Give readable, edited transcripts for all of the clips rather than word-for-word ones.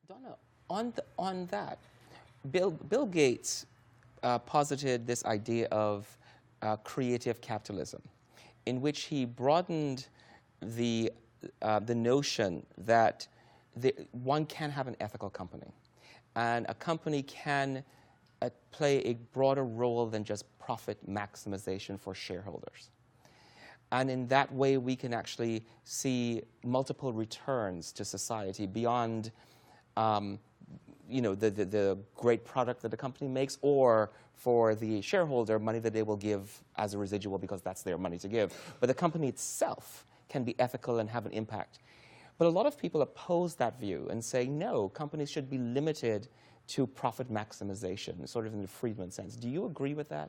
Donna, on that, Bill Gates posited this idea of creative capitalism, in which he broadened the notion that one can have an ethical company, and a company can play a broader role than just profit maximization for shareholders. And in that way, we can actually see multiple returns to society beyond the great product that the company makes, or for the shareholder, money that they will give as a residual because that's their money to give. But the company itself can be ethical and have an impact. But a lot of people oppose that view and say, no, companies should be limited to profit maximization, sort of in the Friedman sense. Do you agree with that?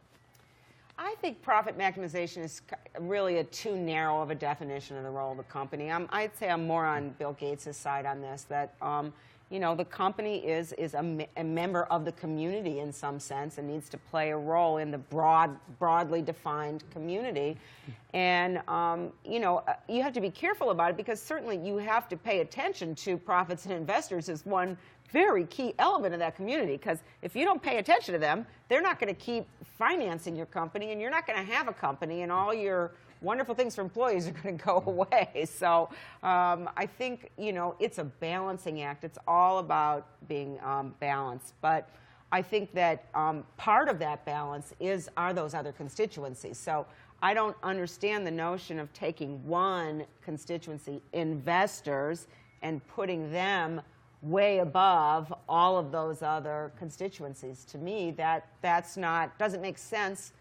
I think profit maximization is really too narrow of a definition of the role of the company. I'd say I'm more on Bill Gates' side on this, that the company is a member of the community in some sense and needs to play a role in the broadly defined community. And, you have to be careful about it, because certainly you have to pay attention to profits and investors as one very key element of that community, because if you don't pay attention to them, they're not going to keep financing your company, and you're not going to have a company, and all your wonderful things for employees are going to go away. So I think, it's a balancing act. It's all about being balanced. But I think that part of that balance are those other constituencies. So I don't understand the notion of taking one constituency, investors, and putting them way above all of those other constituencies. To me, doesn't make sense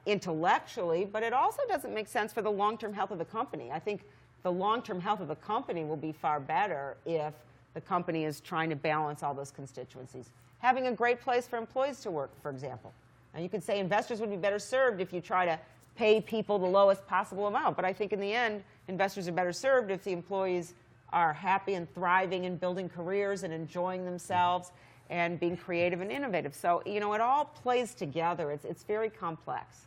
intellectually, but it also doesn't make sense for the long-term health of the company. I think the long-term health of the company will be far better if the company is trying to balance all those constituencies. Having a great place for employees to work, for example. And you could say investors would be better served if you try to pay people the lowest possible amount, but I think in the end, investors are better served if the employees are happy and thriving and building careers and enjoying themselves and being creative and innovative. So, it all plays together. It's very complex.